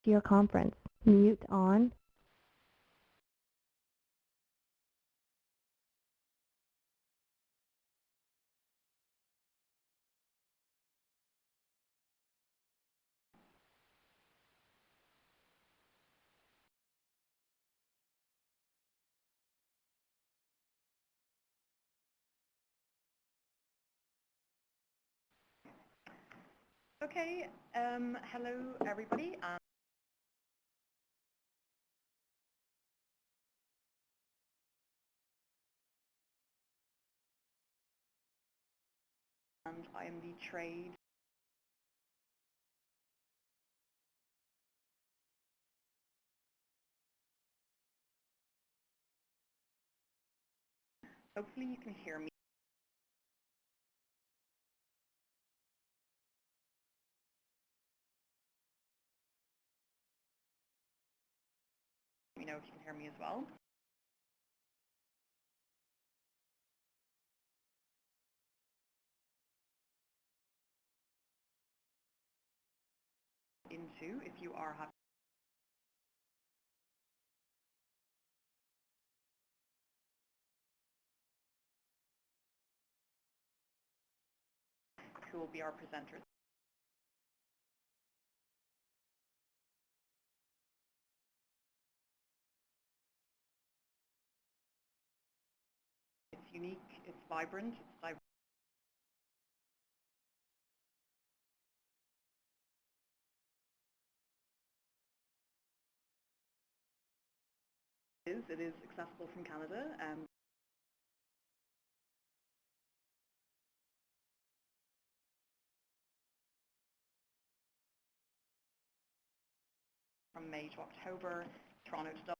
to your conference. Mute on. Okay, hello everybody, and I am the trade. Hopefully you can hear me. Let me know if you can hear me as well. Into if you are happy. Who will be our presenters? It's unique, it's vibrant, it's diverse. It is accessible from Canada. From May to October, Toronto to Dublin.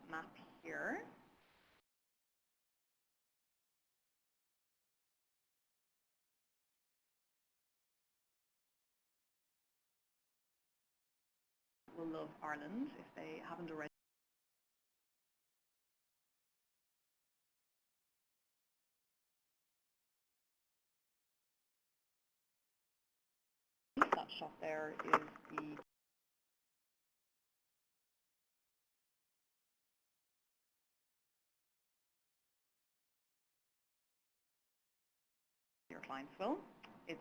Map here. Will love Ireland if they haven't already. That shot there is the your clients will. It's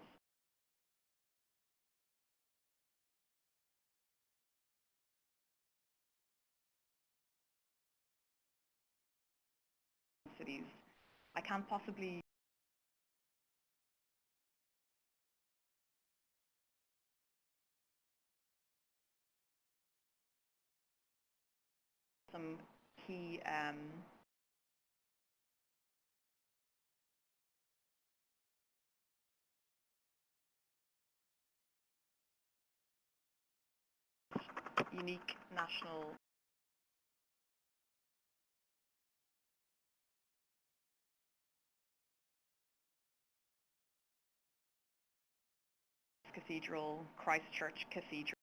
cities. I can't possibly some key unique national cathedral, Christchurch Cathedral.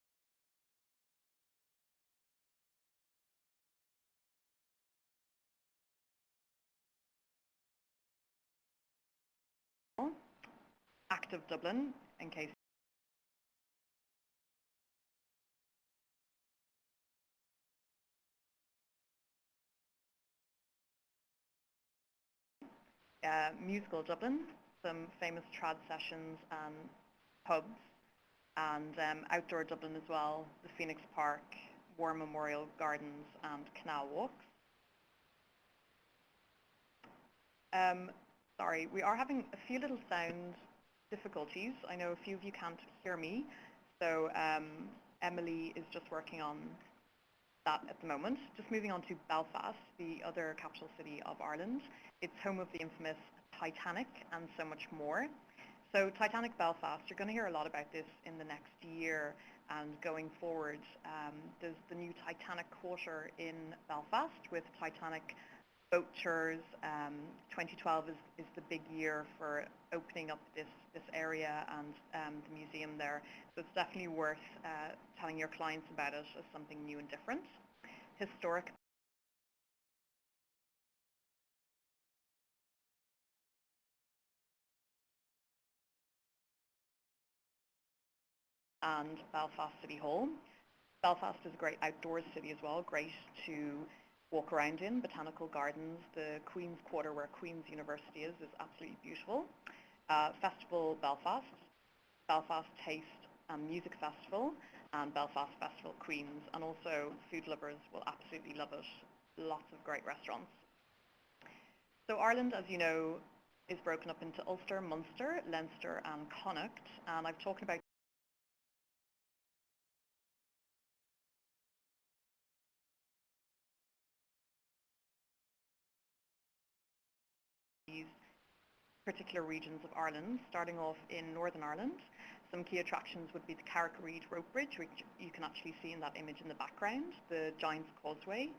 Active Dublin, in case musical Dublin, some famous trad sessions and pubs, and outdoor Dublin as well, the Phoenix Park, War Memorial Gardens and canal walks. Sorry, we are having a few little sound difficulties. I know a few of you can't hear me, so Emily is just working on that at the moment. Just moving on to Belfast, the other capital city of Ireland. It's home of the infamous Titanic and so much more. So Titanic Belfast, you're going to hear a lot about this in the next year and going forward. There's the new Titanic Quarter in Belfast with Titanic boat tours. 2012 is the big year for opening up this area and the museum there. So it's definitely worth telling your clients about it as something new and different. Historic and Belfast City Hall. Belfast is a great outdoors city as well, great to walk around in, botanical gardens. The Queen's Quarter, where Queen's University is absolutely beautiful. Festival Belfast, Belfast Taste and Music Festival, and Belfast Festival Queens, and also food lovers will absolutely love it. Lots of great restaurants. So Ireland, as you know, is broken up into Ulster, Munster, Leinster and Connacht, and I've talked about these particular regions of Ireland, starting off in Northern Ireland. Some key attractions would be the Carrick-a-Reid rope bridge, which you can actually see in that image in the background, the Giant's Causeway.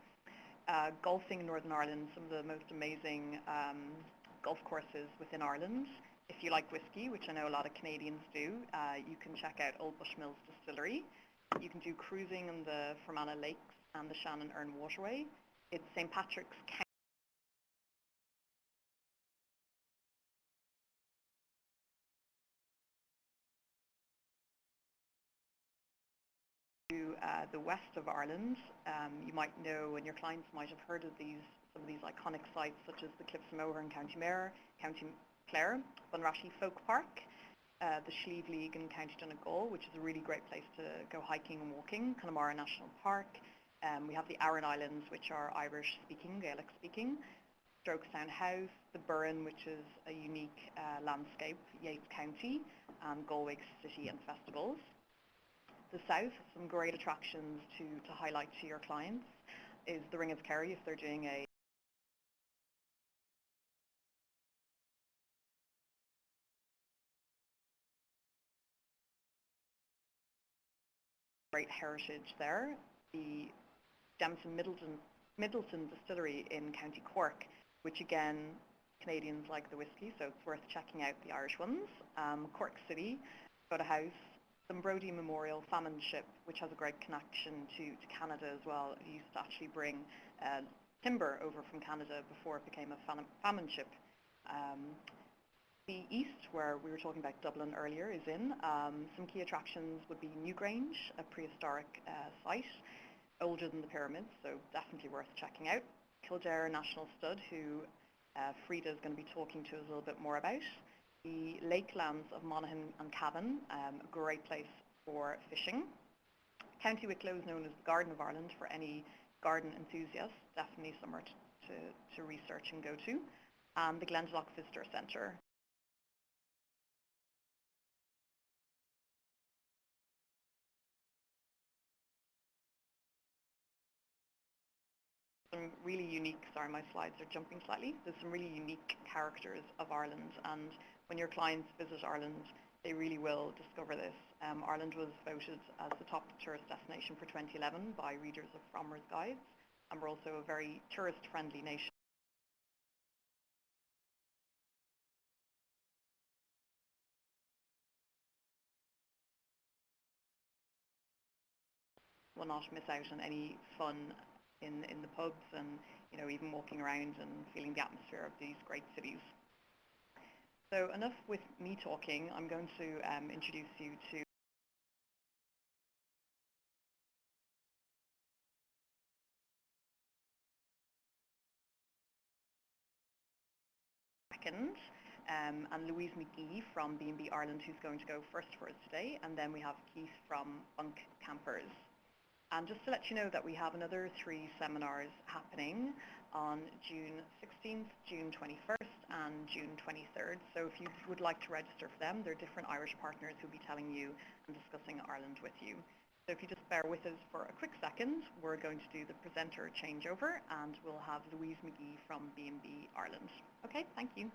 Golfing in Northern Ireland, some of the most amazing golf courses within Ireland. If you like whiskey, which I know a lot of Canadians do, you can check out Old Bushmills Distillery. You can do cruising in the Fermanagh Lakes and the Shannon Erne Waterway. It's St. Patrick's to the west of Ireland. You might know, and your clients might have heard of some of these iconic sites such as the Cliffs of Moher in County Mayo, County Clare, Bunrashie Folk Park, the Slieve League in County Donegal, which is a really great place to go hiking and walking, Connemara National Park. We have the Aran Islands, which are Irish-speaking, Gaelic-speaking, Strokestown House, the Burren, which is a unique landscape, Yates County, and Galway City and Festivals. The south, some great attractions to highlight to your clients is the Ring of Kerry if they're doing a great heritage there. The Jamison Middleton Distillery in County Cork, which again, Canadians like the whiskey, so it's worth checking out the Irish ones. Cork City, Soda House, some Brodie Memorial Famine Ship, which has a great connection to Canada as well. It used to actually bring timber over from Canada before it became a famine ship. The east, where we were talking about Dublin earlier, is in. Some key attractions would be Newgrange, a prehistoric site, older than the pyramids, so definitely worth checking out. Kildare National Stud, who Frida is going to be talking to us a little bit more about. The lakelands of Monaghan and Cavan, a great place for fishing. County Wicklow is known as the Garden of Ireland for any garden enthusiasts, definitely somewhere to research and go to. And the Glendalough Visitor Centre. Some really unique, sorry my slides are jumping slightly, there's some really unique characters of Ireland, and when your clients visit Ireland they really will discover this. Ireland was voted as the top tourist destination for 2011 by readers of Frommer's Guides, and we're also a very tourist friendly nation. Will not miss out on any fun in the pubs and even walking around and feeling the atmosphere of these great cities. So enough with me talking. I'm going to introduce you to second, and Louise McGee from B&B Ireland, who's going to go first for us today, and then we have Keith from Bunk Campers. And just to let you know that we have another 3 seminars happening on June 16th, June 21st, and June 23rd. So if you would like to register for them, there are different Irish partners who will be telling you and discussing Ireland with you. So if you just bear with us for a quick second, we're going to do the presenter changeover, and we'll have Louise McGee from B&B Ireland. Okay, thank you.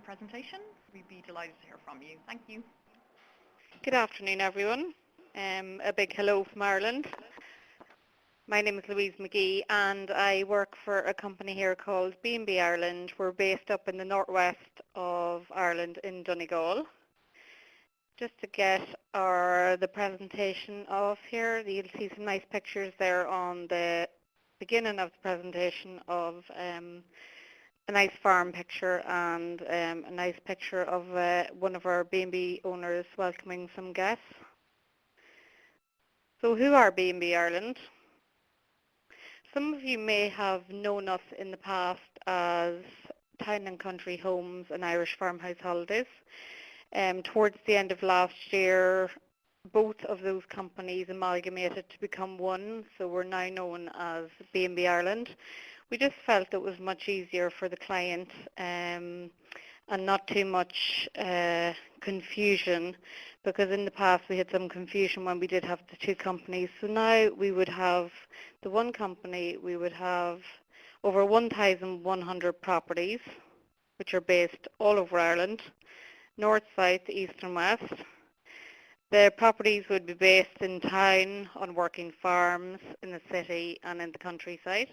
presentation. We'd be delighted to hear from you. Thank you. Good afternoon, everyone. A big hello from Ireland. My name is Louise McGee, and I work for a company here called B&B Ireland. We're based up in the northwest of Ireland in Donegal. Just to get the presentation off here, you'll see some nice pictures there on the beginning of the presentation of a nice farm picture and a nice picture of one of our B&B owners welcoming some guests. So who are B&B Ireland? Some of you may have known us in the past as Town and Country Homes and Irish Farmhouse Holidays. Towards the end of last year, both of those companies amalgamated to become one, so we're now known as B&B Ireland. We just felt it was much easier for the client and not too much confusion, because in the past we had some confusion when we did have the two companies. So now we would have the one company, we would have over 1,100 properties, which are based all over Ireland, north, south, east and west. The properties would be based in town, on working farms, in the city and in the countryside.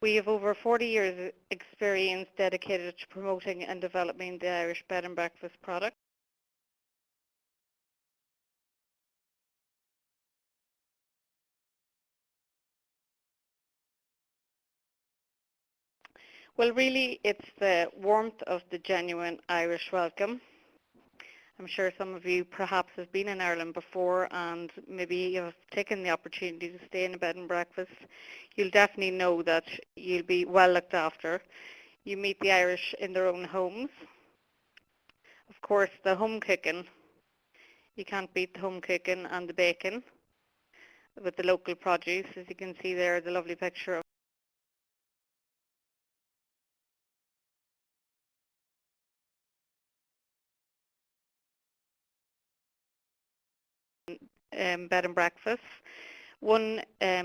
We have over 40 years experience dedicated to promoting and developing the Irish bed and breakfast product. Well, really, it's the warmth of the genuine Irish welcome. I'm sure some of you perhaps have been in Ireland before, and maybe you have taken the opportunity to stay in a bed and breakfast. You'll definitely know that you'll be well looked after. You meet the Irish in their own homes. Of course, the home cooking. You can't beat the home cooking and the bacon with the local produce. As you can see there, the lovely picture of bed and breakfast. One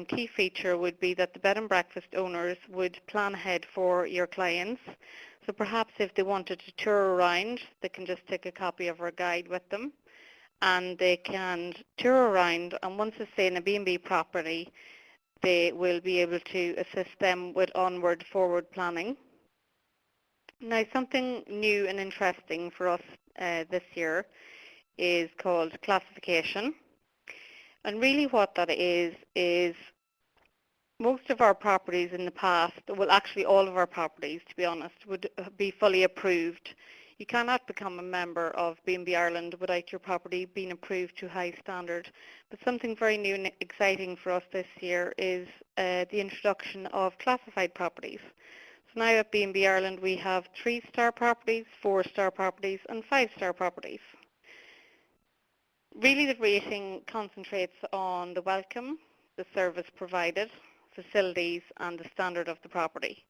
key feature would be that the bed and breakfast owners would plan ahead for your clients. So perhaps if they wanted to tour around, they can just take a copy of our guide with them and they can tour around, and once they stay in a B&B property, they will be able to assist them with onward forward planning. Now, something new and interesting for us this year is called classification. And really what that is most of our properties in the past, well actually all of our properties to be honest, would be fully approved. You cannot become a member of B&B Ireland without your property being approved to high standard. But something very new and exciting for us this year is the introduction of classified properties. So now at B&B Ireland we have 3-star properties, 4-star properties and 5-star properties. Really the rating concentrates on the welcome, the service provided, facilities and the standard of the property.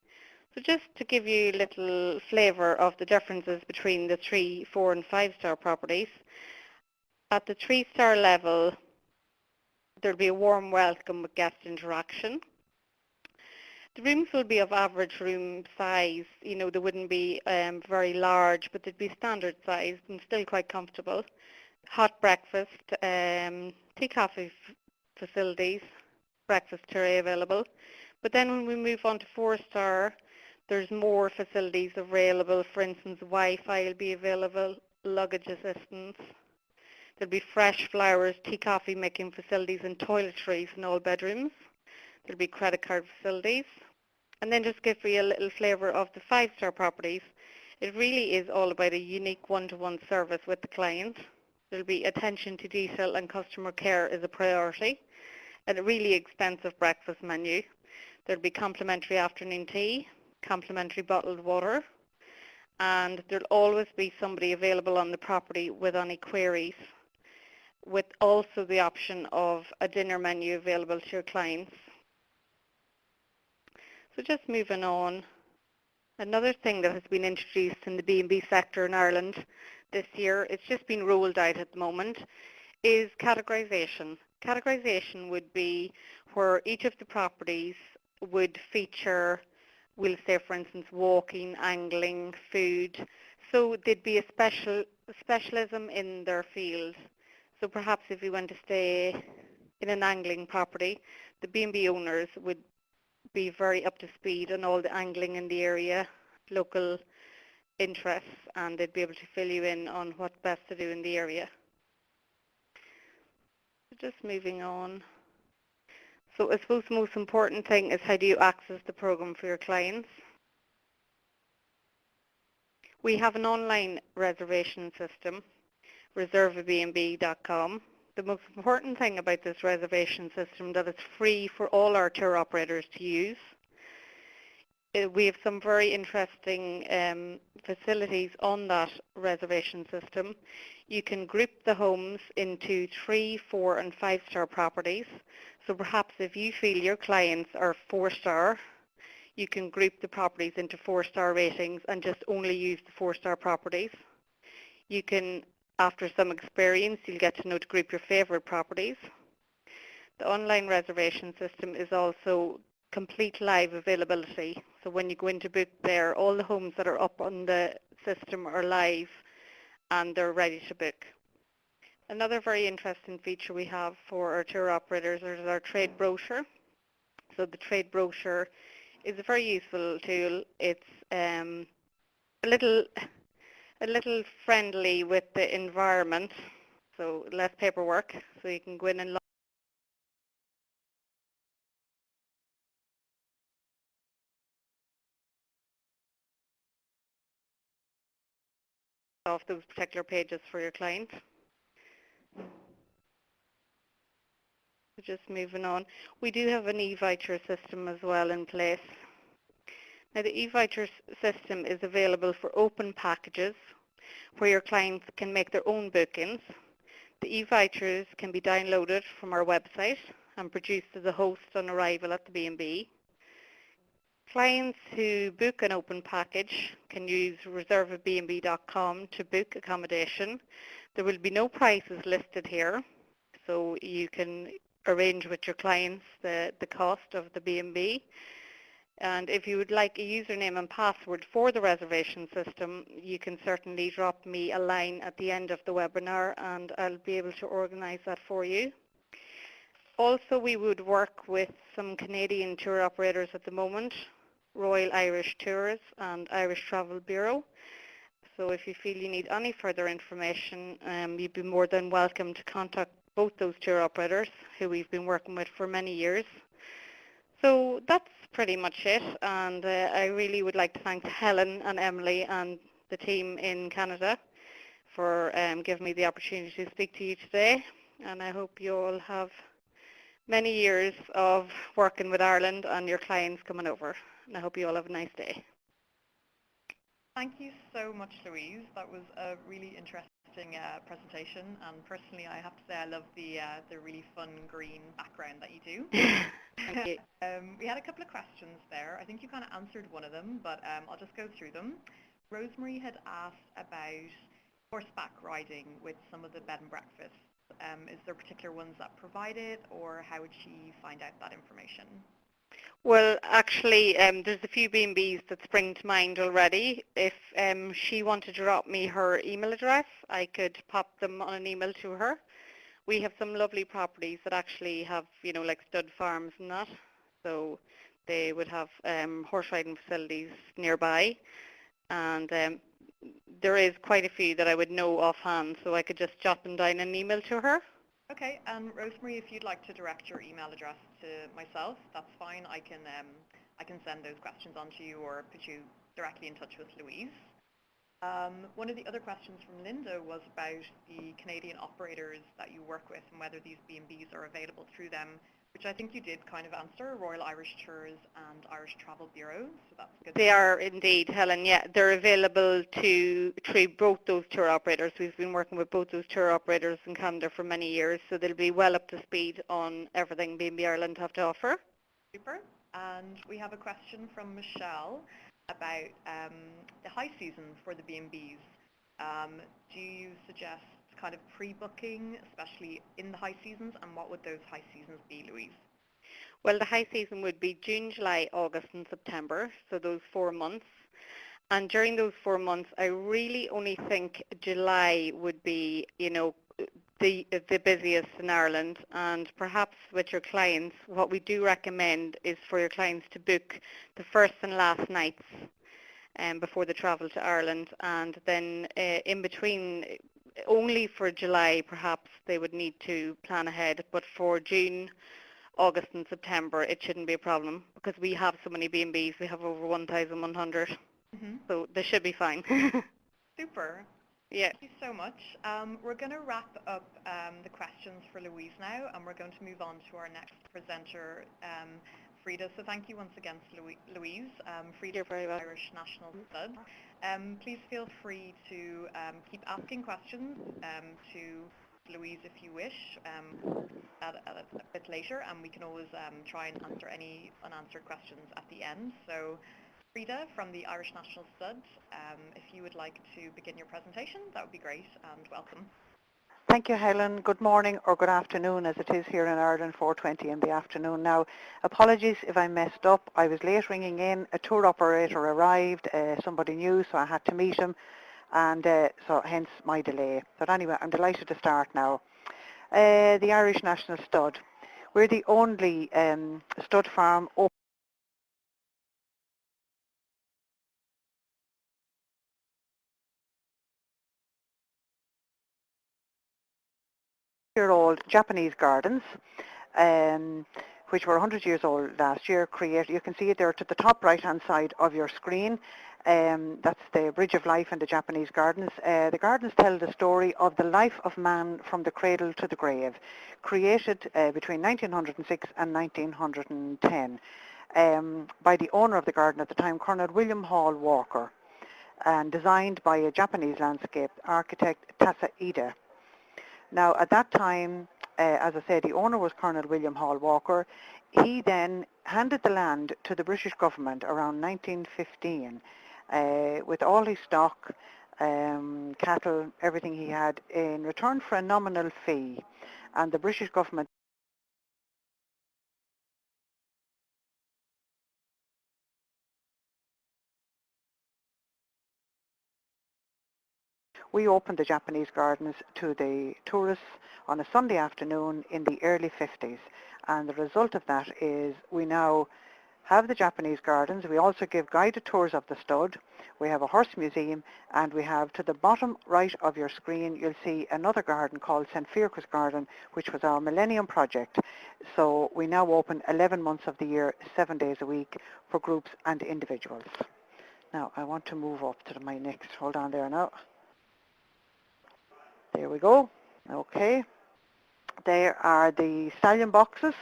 So just to give you a little flavour of the differences between the 3, 4 and 5-star properties, at the 3-star level there'll be a warm welcome with guest interaction. The rooms will be of average room size, you know, they wouldn't be very large, but they'd be standard sized and still quite comfortable. Hot breakfast, tea coffee facilities, breakfast tray available. But then when we move on to 4-star, there's more facilities available. For instance, Wi-Fi will be available, luggage assistance. There'll be fresh flowers, tea coffee making facilities and toiletries in all bedrooms. There'll be credit card facilities. And then just give you a little flavour of the 5-star properties. It really is all about a unique one-to-one service with the client. There'll be attention to detail and customer care is a priority, and a really expensive breakfast menu. There'll be complimentary afternoon tea, complimentary bottled water, and there'll always be somebody available on the property with any queries, with also the option of a dinner menu available to your clients. So just moving on, another thing that has been introduced in the B&B sector in Ireland this year, it's just been rolled out at the moment, is categorisation. Categorisation would be where each of the properties would feature we'll say, for instance, walking, angling, food. So they'd be a specialism in their field. So perhaps if you want to stay in an angling property, the B&B owners would be very up to speed on all the angling in the area, local interests, and they'd be able to fill you in on what's best to do in the area. So just moving on. So I suppose the most important thing is, how do you access the program for your clients? We have an online reservation system, reserveabnb.com. The most important thing about this reservation system is that it's free for all our tour operators to use. We have some very interesting facilities on that reservation system. You can group the homes into 3, 4 and 5-star properties. So perhaps if you feel your clients are 4-star, you can group the properties into 4-star ratings and just only use the 4-star properties. You can, after some experience, you'll get to know to group your favorite properties. The online reservation system is also complete live availability. So when you go in to book there, all the homes that are up on the system are live and they're ready to book. Another very interesting feature we have for our tour operators is our trade brochure. So the trade brochure is a very useful tool. It's a little friendly with the environment, so less paperwork. So you can go in and log off those particular pages for your client. So just moving on. We do have an e-voucher system as well in place. Now the e-voucher system is available for open packages where your clients can make their own bookings. The e-vouchers can be downloaded from our website and produced to the host on arrival at the B&B. Clients who book an open package can use reserveabnb.com to book accommodation. There will be no prices listed here, so you can arrange with your clients the cost of the B&B. And if you would like a username and password for the reservation system, you can certainly drop me a line at the end of the webinar and I'll be able to organise that for you. Also, we would work with some Canadian tour operators at the moment, Royal Irish Tours and Irish Travel Bureau. So if you feel you need any further information, you'd be more than welcome to contact both those tour operators who we've been working with for many years. So that's pretty much it, and I really would like to thank Helen and Emily and the team in Canada for giving me the opportunity to speak to you today, and I hope you all have many years of working with Ireland and your clients coming over, and I hope you all have a nice day. Thank you so much, Louise. That was a really interesting presentation, and personally I have to say I love the really fun green background that you do. Thank you. We had a couple of questions there. I think you kind of answered one of them, but I'll just go through them. Rosemary had asked about horseback riding with some of the bed and breakfasts. Is there particular ones that provide it, or how would she find out that information? Well, actually, there's a few B&Bs that spring to mind already. If she wanted to drop me her email address, I could pop them on an email to her. We have some lovely properties that actually have, like stud farms and that. So they would have horse riding facilities nearby. And there is quite a few that I would know offhand, so I could just jot them down in an email to her. Okay, and Rosemary, if you'd like to direct your email address to myself, that's fine. I can send those questions on to you or put you directly in touch with Louise. One of the other questions from Linda was about the Canadian operators that you work with and whether these B&Bs are available through them, which I think you did kind of answer, Royal Irish Tours and Irish Travel Bureau, so that's good. They are indeed, Helen, yeah. They're available through both those tour operators. We've been working with both those tour operators in Canada for many years, so they'll be well up to speed on everything B&B Ireland have to offer. Super. And we have a question from Michelle about the high season for the B&Bs. Do you suggest kind of pre-booking, especially in the high seasons, and what would those high seasons be, Louise? Well, the high season would be June, July, August and September, so those 4 months. And during those 4 months, I really only think July would be, the busiest in Ireland. And perhaps with your clients, what we do recommend is for your clients to book the first and last nights before they travel to Ireland. And then in between, only for July, perhaps they would need to plan ahead. But for June, August and September, it shouldn't be a problem because we have so many B&Bs. We have over 1,100. Hmm. So they should be fine. Super. Yeah. Thank you so much. We're going to wrap up the questions for Louise now, and we're going to move on to our next presenter, Frida. So thank you once again to Louise. Frida You're very from welcome. Irish National Stud. Please feel free to keep asking questions to Louise if you wish at a bit later, and we can always try and answer any unanswered questions at the end. So Frida from the Irish National Stud, if you would like to begin your presentation, that would be great, and welcome. Thank you, Helen. Good morning or good afternoon as it is here in Ireland, 4:20 in the afternoon. Now, apologies if I messed up. I was late ringing in. A tour operator arrived, somebody new, so I had to meet him, and so hence my delay. But anyway, I'm delighted to start now. The Irish National Stud. We're the only stud farm open year-old Japanese gardens, which were 100 years old last year. You can see it there to the top right-hand side of your screen. That's the Bridge of Life in the Japanese gardens. The gardens tell the story of the life of man from the cradle to the grave, created between 1906 and 1910 by the owner of the garden at the time, Colonel William Hall Walker, and designed by a Japanese landscape architect, Tasa Ida. Now, at that time, as I said, the owner was Colonel William Hall Walker. He then handed the land to the British government around 1915 with all his stock, cattle, everything he had, in return for a nominal fee. And the British government we opened the Japanese gardens to the tourists on a Sunday afternoon in the early 50s. And the result of that is we now have the Japanese gardens. We also give guided tours of the stud. We have a horse museum, and we have, to the bottom right of your screen, you'll see another garden called St. Fiacre's Garden, which was our Millennium Project. So we now open 11 months of the year, 7 days a week, for groups and individuals. Now, I want to move up to my next. Hold on there now. There we go. Okay. There are the stallion boxes,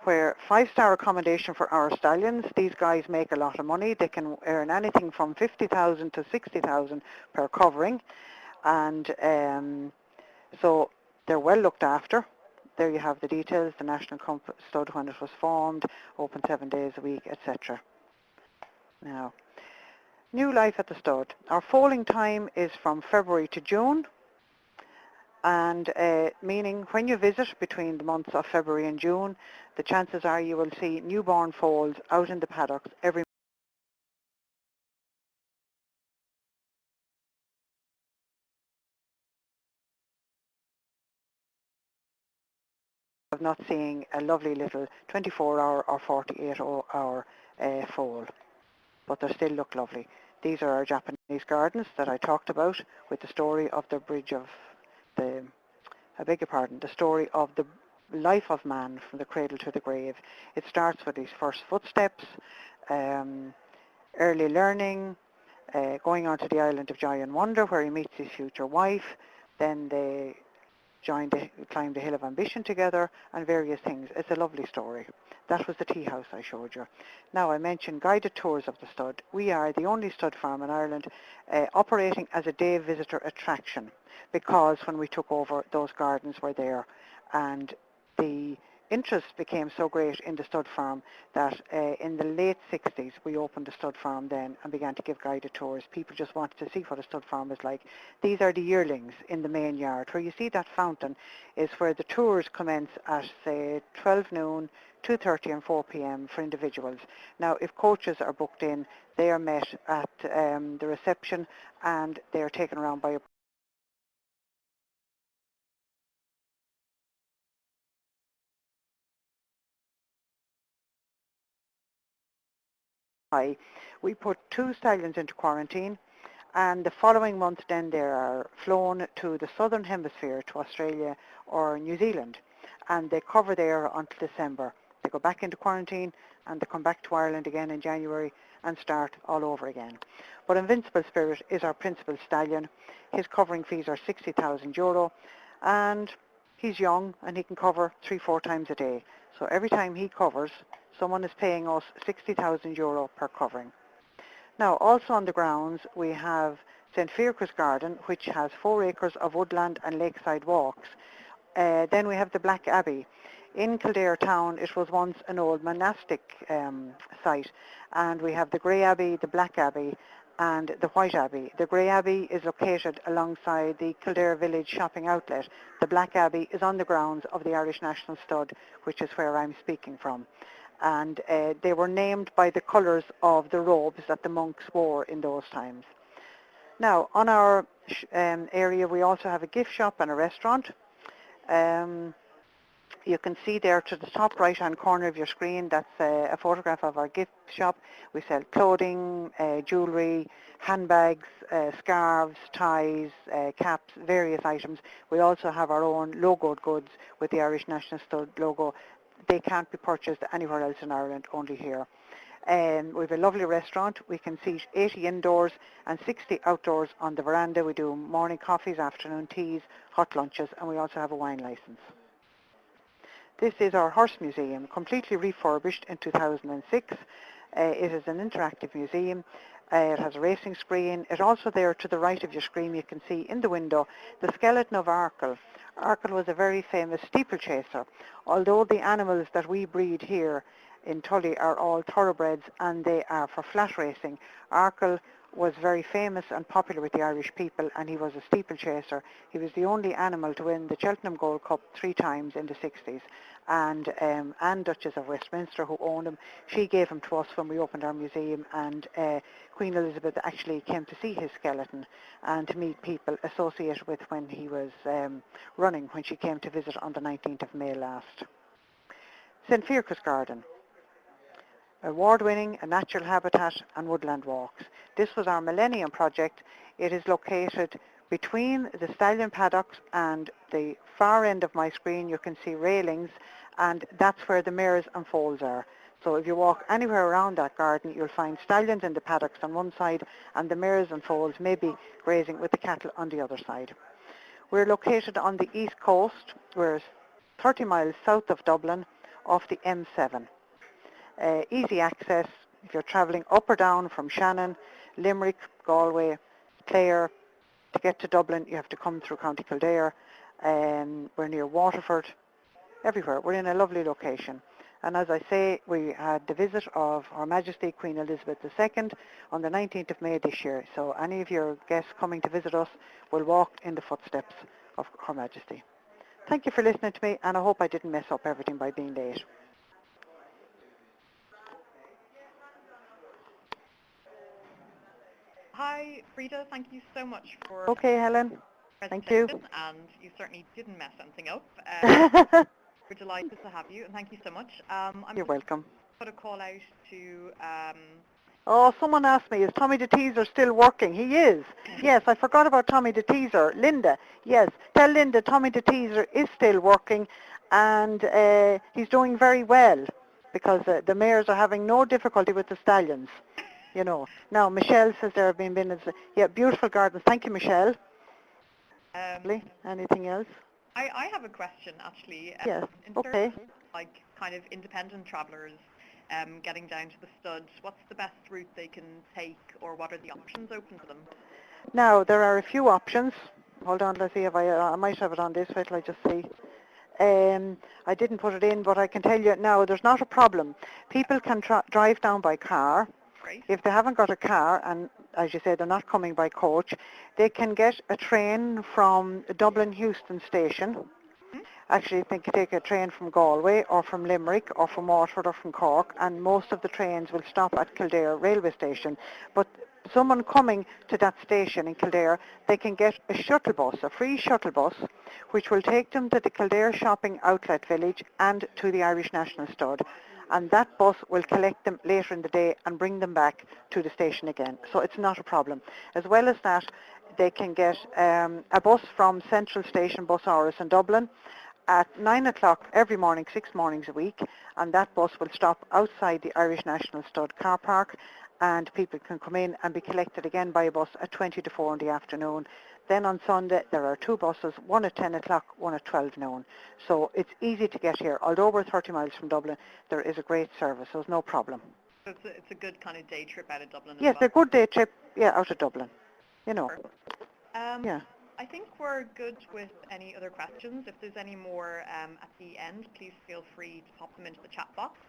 where 5-star accommodation for our stallions. These guys make a lot of money. They can earn anything from 50,000 to 60,000 per covering, and so they're well looked after. There you have the details, the National Stud, when it was formed, open 7 days a week, etc. Now, new life at the stud. Our foaling time is from February to June, and meaning when you visit between the months of February and June, the chances are you will see newborn foals out in the paddocks every of not seeing a lovely little 24-hour or 48-hour foal, but they still look lovely. These are our Japanese gardens that I talked about with the story of the bridge of the, I beg your pardon, the story of the life of man from the cradle to the grave. It starts with his first footsteps, early learning, going on to the island of Joy and Wonder where he meets his future wife. Then they climb the Hill of Ambition together, and various things. It's a lovely story. That was the tea house I showed you. Now, I mentioned guided tours of the stud. We are the only stud farm in Ireland operating as a day visitor attraction, because when we took over, those gardens were there, and the interest became so great in the stud farm that in the late 60s we opened the stud farm then and began to give guided tours. People just wanted to see what a stud farm was like. These are the yearlings in the main yard. Where you see that fountain is where the tours commence at, say, 12 noon 2:30 and 4 p.m. for individuals. Now, if coaches are booked in, they are met at the reception and they are taken around by a we put 2 stallions into quarantine, and the following month then they are flown to the southern hemisphere, to Australia or New Zealand, and they cover there until December. They go back into quarantine and they come back to Ireland again in January and start all over again. But Invincible Spirit is our principal stallion. His covering fees are €60,000, and he's young and he can cover 3-4 times a day. So every time he covers, someone is paying us €60,000 per covering. Now, also on the grounds, we have St. Fiacre's Garden, which has 4 acres of woodland and lakeside walks. Then we have the Black Abbey. In Kildare town, it was once an old monastic site, and we have the Grey Abbey, the Black Abbey, and the White Abbey. The Grey Abbey is located alongside the Kildare Village shopping outlet. The Black Abbey is on the grounds of the Irish National Stud, which is where I'm speaking from. And they were named by the colours of the robes that the monks wore in those times. Now, on our area, we also have a gift shop and a restaurant. You can see there to the top right-hand corner of your screen, that's a photograph of our gift shop. We sell clothing, jewellery, handbags, scarves, ties, caps, various items. We also have our own logoed goods with the Irish National Stud logo. They can't be purchased anywhere else in Ireland, only here. We have a lovely restaurant. We can seat 80 indoors and 60 outdoors on the veranda. We do morning coffees, afternoon teas, hot lunches, and we also have a wine licence. This is our horse museum, completely refurbished in 2006. It is an interactive museum. It has a racing screen. It also there to the right of your screen you can see in the window the skeleton of Arkle. Arkle was a very famous steeplechaser. Although the animals that we breed here in Tully are all thoroughbreds and they are for flat racing, Arkle was very famous and popular with the Irish people, and he was a steeplechaser. He was the only animal to win the Cheltenham Gold Cup 3 times in the 60s. And Anne, Duchess of Westminster, who owned him, she gave him to us when we opened our museum, and Queen Elizabeth actually came to see his skeleton and to meet people associated with when he was running, when she came to visit on the 19th of May last. St. Fiacre's Garden. Award-winning, a natural habitat and woodland walks. This was our Millennium project. It is located between the stallion paddocks and the far end of my screen. You can see railings, and that's where the mares and foals are. So if you walk anywhere around that garden, you'll find stallions in the paddocks on one side and the mares and foals maybe grazing with the cattle on the other side. We're located on the east coast. We're 30 miles south of Dublin off the M7. Easy access if you're travelling up or down from Shannon, Limerick, Galway, Clare. To get to Dublin you have to come through County Kildare. We're near Waterford, everywhere. We're in a lovely location. And as I say, we had the visit of Her Majesty Queen Elizabeth II on the 19th of May this year. So any of your guests coming to visit us will walk in the footsteps of Her Majesty. Thank you for listening to me, and I hope I didn't mess up everything by being late. Hi, Frida. Thank you so much for Okay, Helen. the Thank you. presentation, and you certainly didn't mess anything up. We're delighted to have you, and thank you so much. You're welcome. Put a call out to Oh, someone asked me, is Tommy the Teaser still working? He is. Yes, I forgot about Tommy the Teaser. Linda, yes. Tell Linda Tommy the Teaser is still working, and he's doing very well, because the mares are having no difficulty with the stallions. You know. Now, Michelle says there have been minutes. Yeah, beautiful gardens. Thank you, Michelle. Anything else? I have a question, actually. Yes, In okay. terms of, like, kind of independent travellers getting down to the stud, what's the best route they can take, or what are the options open to them? Now, there are a few options. Hold on, let's see if I might have it on this. Wait till I just see. I didn't put it in, but I can tell you now, there's not a problem. People can drive down by car. Great. If they haven't got a car, and as you say, they're not coming by coach, they can get a train from Dublin Euston Station. Actually, they can take a train from Galway or from Limerick or from Waterford or from Cork, and most of the trains will stop at Kildare railway station. But someone coming to that station in Kildare, they can get a shuttle bus, a free shuttle bus, which will take them to the Kildare Shopping Outlet Village and to the Irish National Stud. And that bus will collect them later in the day and bring them back to the station again. So it's not a problem. As well as that, they can get a bus from Central Station Bus Hours in Dublin at 9 o'clock every morning, 6 mornings a week, and that bus will stop outside the Irish National Stud car park, and people can come in and be collected again by a bus at 20 to 4 in the afternoon. Then on Sunday there are 2 buses, one at 10 o'clock, one at 12 noon. So it's easy to get here. Although we're 30 miles from Dublin, there is a great service, so there's no problem. So it's a good kind of day trip out of Dublin as Yes, well. a good day trip, out of Dublin, yeah. I think we're good with any other questions. If there's any more at the end, please feel free to pop them into the chat box.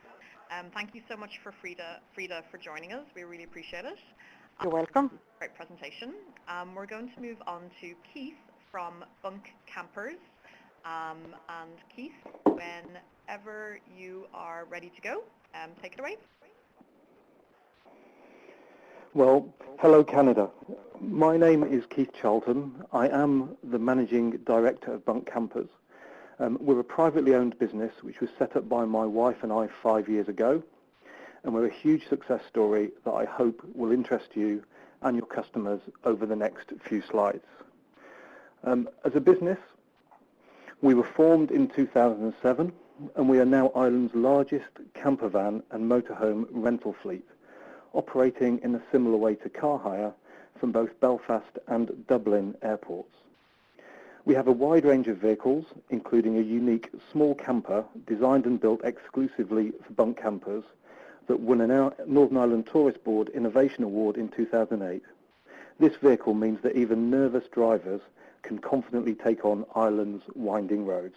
Thank you so much for Frida for joining us. We really appreciate it. You're welcome. Great presentation. We're going to move on to Keith from Bunk Campers. And Keith, whenever you are ready to go, take it away. Well, hello Canada. My name is Keith Charlton. I am the Managing Director of Bunk Campers. We're a privately owned business which was set up by my wife and I 5 years ago, and we're a huge success story that I hope will interest you and your customers over the next few slides. As a business, we were formed in 2007, and we are now Ireland's largest camper van and motorhome rental fleet, operating in a similar way to car hire from both Belfast and Dublin airports. We have a wide range of vehicles, including a unique small camper designed and built exclusively for Bunk Campers that won a Northern Ireland Tourist Board Innovation Award in 2008. This vehicle means that even nervous drivers can confidently take on Ireland's winding roads.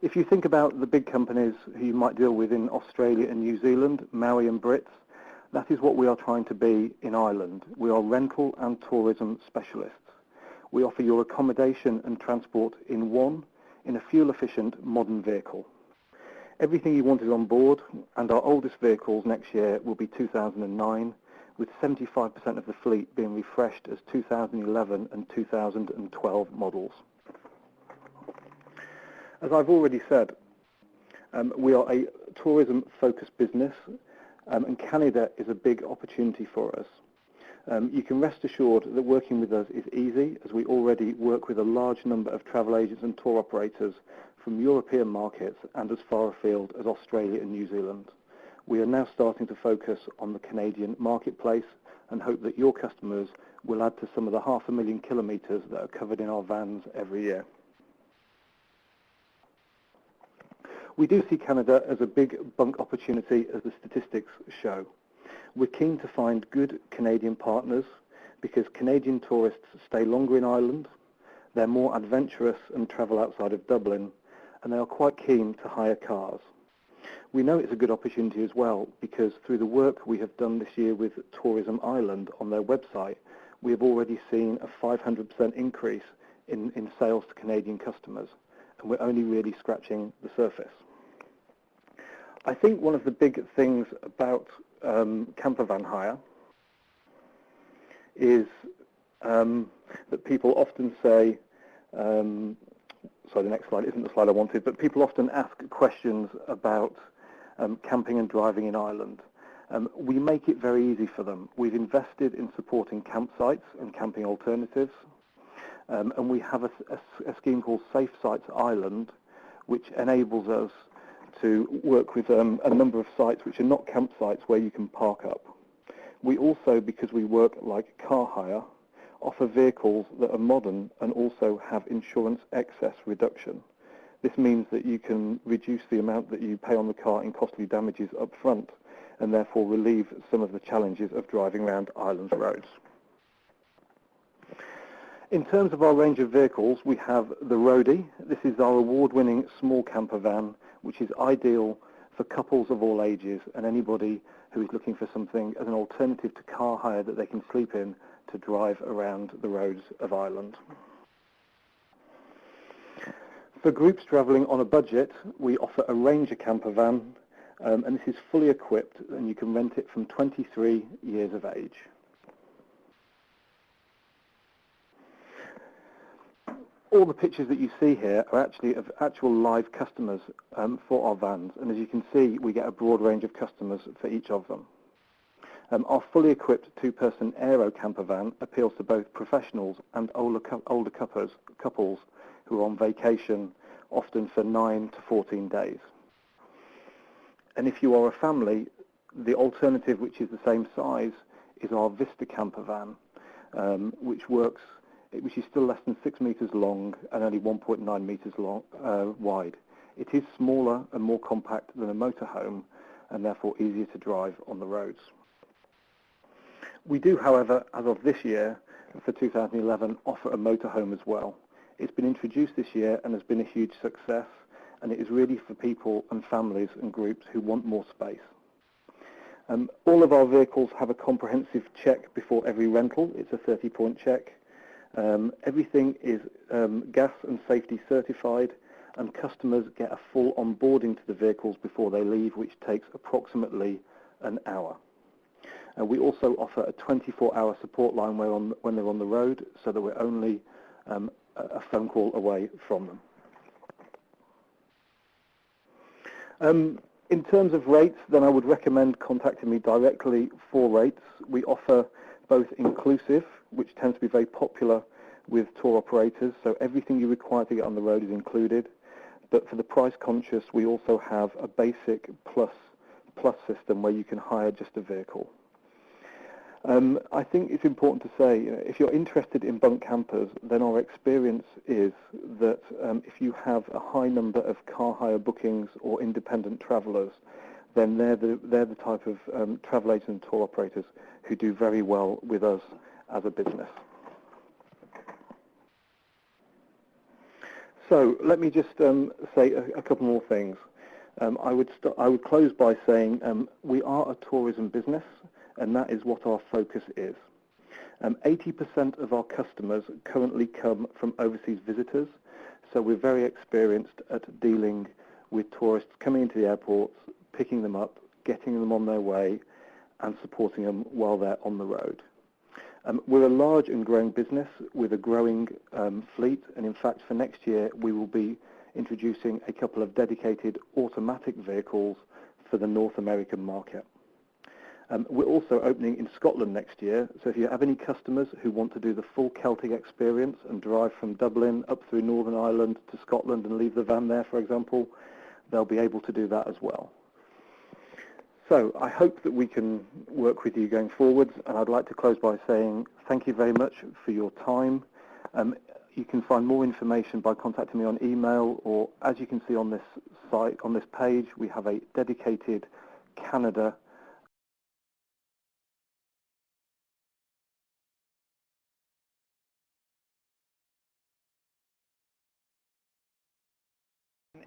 If you think about the big companies who you might deal with in Australia and New Zealand, Maui and Brits, that is what we are trying to be in Ireland. We are rental and tourism specialists. We offer your accommodation and transport in a fuel-efficient modern vehicle. Everything you want is on board, and our oldest vehicles next year will be 2009, with 75% of the fleet being refreshed as 2011 and 2012 models. As I've already said, we are a tourism-focused business, and Canada is a big opportunity for us. You can rest assured that working with us is easy, as we already work with a large number of travel agents and tour operators from European markets and as far afield as Australia and New Zealand. We are now starting to focus on the Canadian marketplace and hope that your customers will add to some of the 500,000 kilometres that are covered in our vans every year. We do see Canada as a big bunk opportunity, as the statistics show. We're keen to find good Canadian partners because Canadian tourists stay longer in Ireland, they're more adventurous and travel outside of Dublin, and they are quite keen to hire cars. We know it's a good opportunity as well because through the work we have done this year with Tourism Ireland on their website, we have already seen a 500% increase in sales to Canadian customers, and we're only really scratching the surface. I think one of the big things about camper van hire is that people often say, sorry, the next slide isn't the slide I wanted, but people often ask questions about camping and driving in Ireland. We make it very easy for them. We've invested in supporting campsites and camping alternatives, and we have a scheme called Safe Sites Ireland, which enables us to work with a number of sites which are not campsites where you can park up. We also, because we work like car hire, offer vehicles that are modern and also have insurance excess reduction. This means that you can reduce the amount that you pay on the car in costly damages up front and therefore relieve some of the challenges of driving around Ireland's roads. In terms of our range of vehicles, we have the Roadie. This is our award-winning small camper van, which is ideal for couples of all ages and anybody who is looking for something as an alternative to car hire that they can sleep in to drive around the roads of Ireland. For groups travelling on a budget, we offer a Ranger camper van, and this is fully equipped, and you can rent it from 23 years of age. All the pictures that you see here are actually of actual live customers for our vans, and as you can see, we get a broad range of customers for each of them. Our fully equipped two-person aero camper van appeals to both professionals and older couples who are on vacation, often for 9 to 14 days. And if you are a family, the alternative, which is the same size, is our Vista camper van, which is still less than 6 metres long and only 1.9 metres wide. It is smaller and more compact than a motorhome, and therefore easier to drive on the roads. We do, however, as of this year, for 2011, offer a motorhome as well. It's been introduced this year and has been a huge success, and it is really for people and families and groups who want more space. All of our vehicles have a comprehensive check before every rental. It's a 30-point check. Everything is gas and safety certified, and customers get a full onboarding to the vehicles before they leave, which takes approximately an hour. We also offer a 24-hour support line when they're on the road, so that we're only a phone call away from them. In terms of rates, then I would recommend contacting me directly for rates. We offer both inclusive, which tends to be very popular with tour operators, so everything you require to get on the road is included. But for the price conscious, we also have a basic plus system where you can hire just a vehicle. I think it's important to say, if you're interested in bunk campers, then our experience is that if you have a high number of car hire bookings or independent travellers, then they're the type of travel agents and tour operators who do very well with us as a business. So let me just say a couple more things. I would close by saying we are a tourism business, and that is what our focus is. 80% of our customers currently come from overseas visitors, so we're very experienced at dealing with tourists coming into the airports, picking them up, getting them on their way, and supporting them while they're on the road. We're a large and growing business with a growing fleet, and in fact for next year we will be introducing a couple of dedicated automatic vehicles for the North American market. We're also opening in Scotland next year, so if you have any customers who want to do the full Celtic experience and drive from Dublin up through Northern Ireland to Scotland and leave the van there, for example, they'll be able to do that as well. So I hope that we can work with you going forwards, and I'd like to close by saying thank you very much for your time. You can find more information by contacting me on email, or as you can see on this site, on this page, we have a dedicated Canada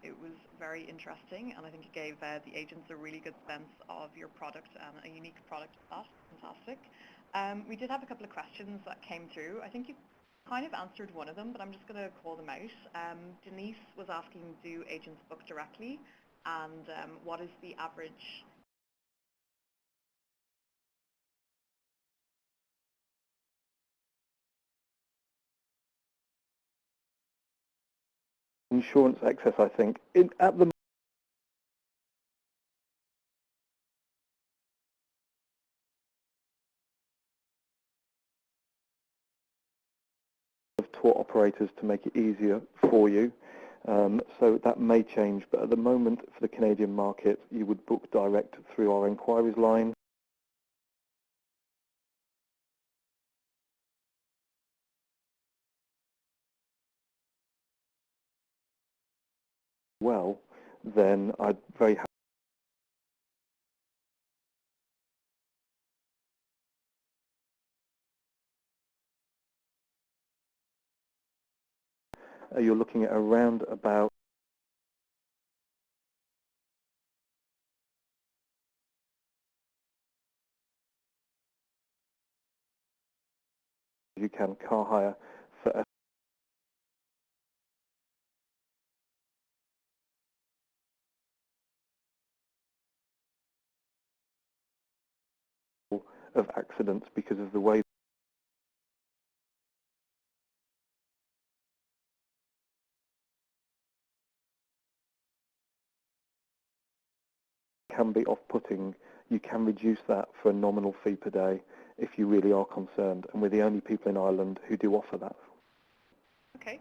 It was very interesting, and I think it gave the agents a really good sense of your product and a unique product. That's fantastic. We did have a couple of questions that came through. I think you kind of answered one of them, but I'm just going to call them out. Denise was asking, do agents book directly, and what is the average insurance excess, I think. At the of tour operators to make it easier for you, so that may change, but at the moment for the Canadian market you would book direct through our inquiries line. Well, then I'd very happy. You're looking at around about you can car hire for of accidents because of the way it can be off-putting. You can reduce that for a nominal fee per day if you really are concerned, and we're the only people in Ireland who do offer that. Okay.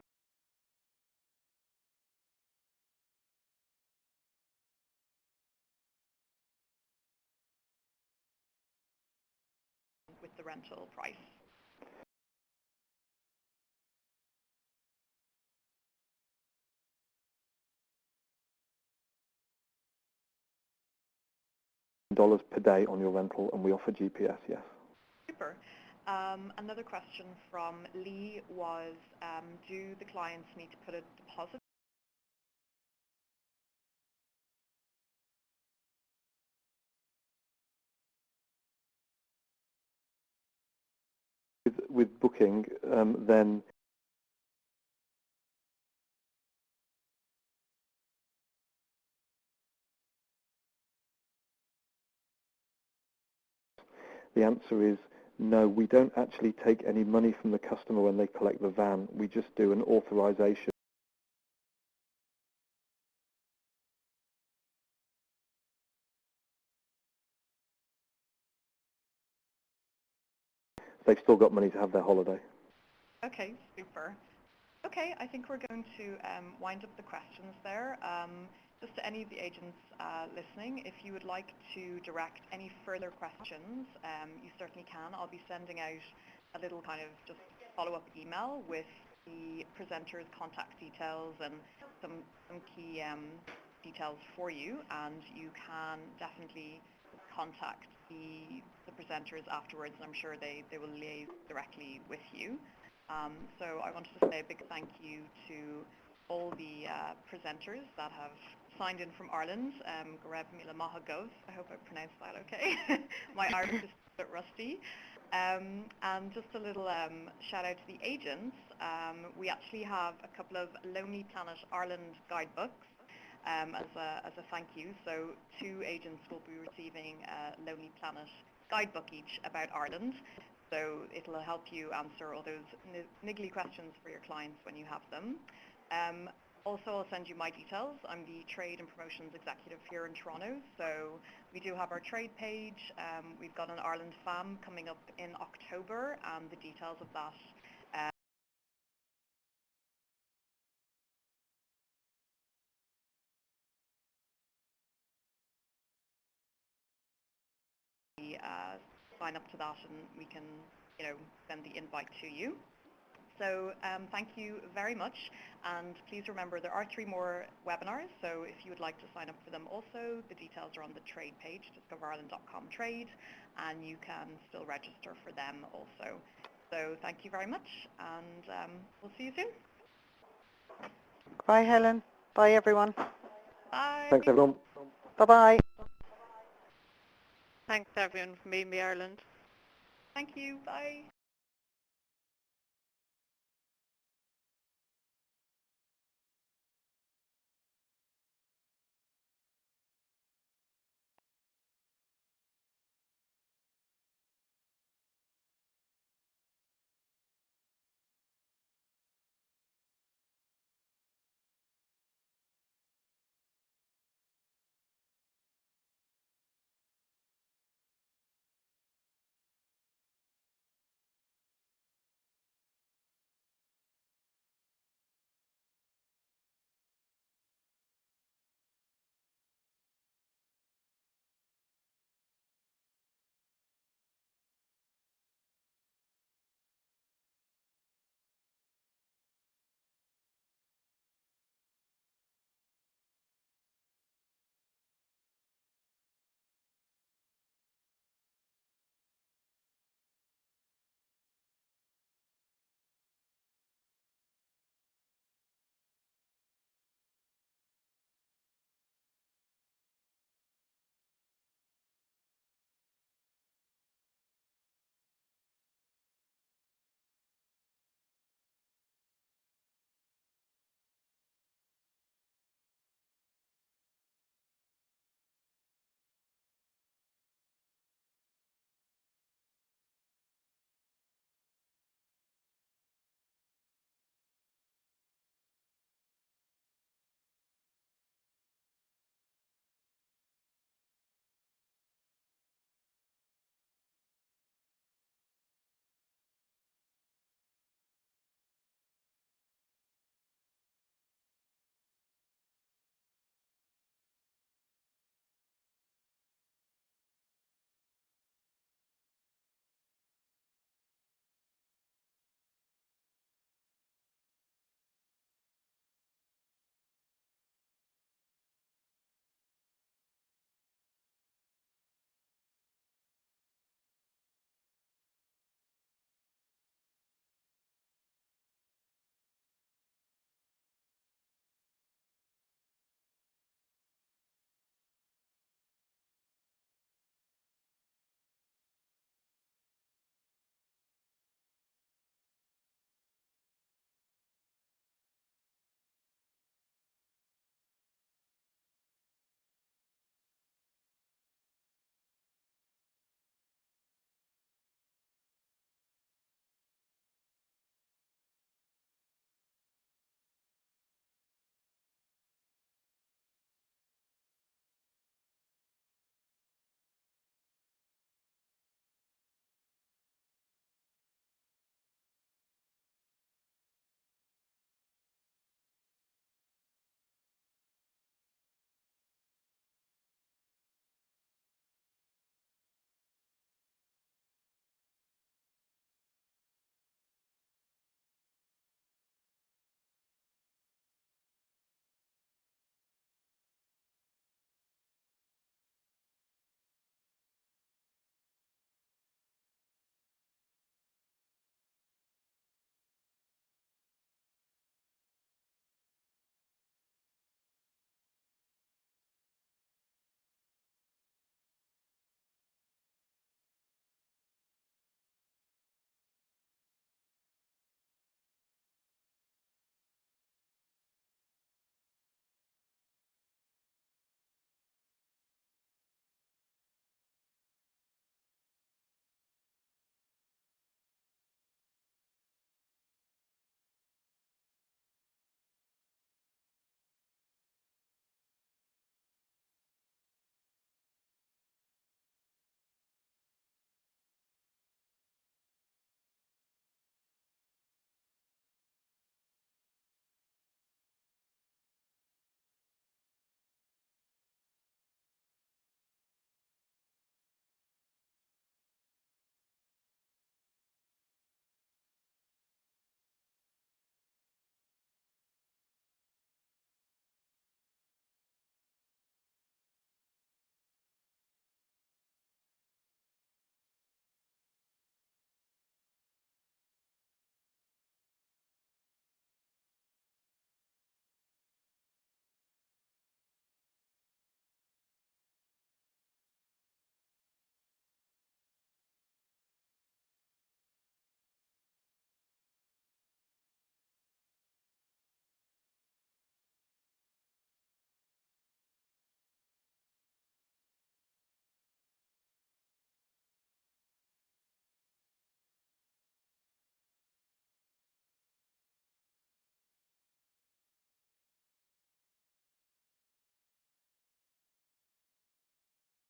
With the rental price. $10 per day on your rental, and we offer GPS, yes. Super. Another question from Lee was, do the clients need to put a deposit? With booking, then the answer is no, we don't actually take any money from the customer when they collect the van. We just do an authorization. They've still got money to have their holiday. Okay, super. Okay, I think we're going to wind up the questions there. Just to any of the agents listening, if you would like to direct any further questions, you certainly can. I'll be sending out a little kind of just follow-up email with the presenters' contact details and some key details for you, and you can definitely contact the presenters afterwards. I'm sure they will liaise directly with you. So I wanted to say a big thank you to all the presenters that have signed in from Ireland. Gareb Mila Mahagov, I hope I pronounced that okay. My Irish is a bit rusty. And just a little shout out to the agents. We actually have a couple of Lonely Planet Ireland guidebooks as a thank you. So 2 agents will be receiving a Lonely Planet guidebook each about Ireland. So it'll help you answer all those niggly questions for your clients when you have them. Also, I'll send you my details. I'm the Trade and Promotions Executive here in Toronto. So we do have our trade page. We've got an Ireland FAM coming up in October, and the details of that sign up to that, and we can, send the invite to you. So thank you very much, and please remember there are 3 more webinars, so if you would like to sign up for them also, the details are on the trade page, discoverireland.com/trade, and you can still register for them also. So thank you very much, and we'll see you soon. Bye, Helen. Bye, everyone. Bye. Thanks, everyone. Bye-bye. Thanks everyone from BNB Ireland. Thank you. Bye.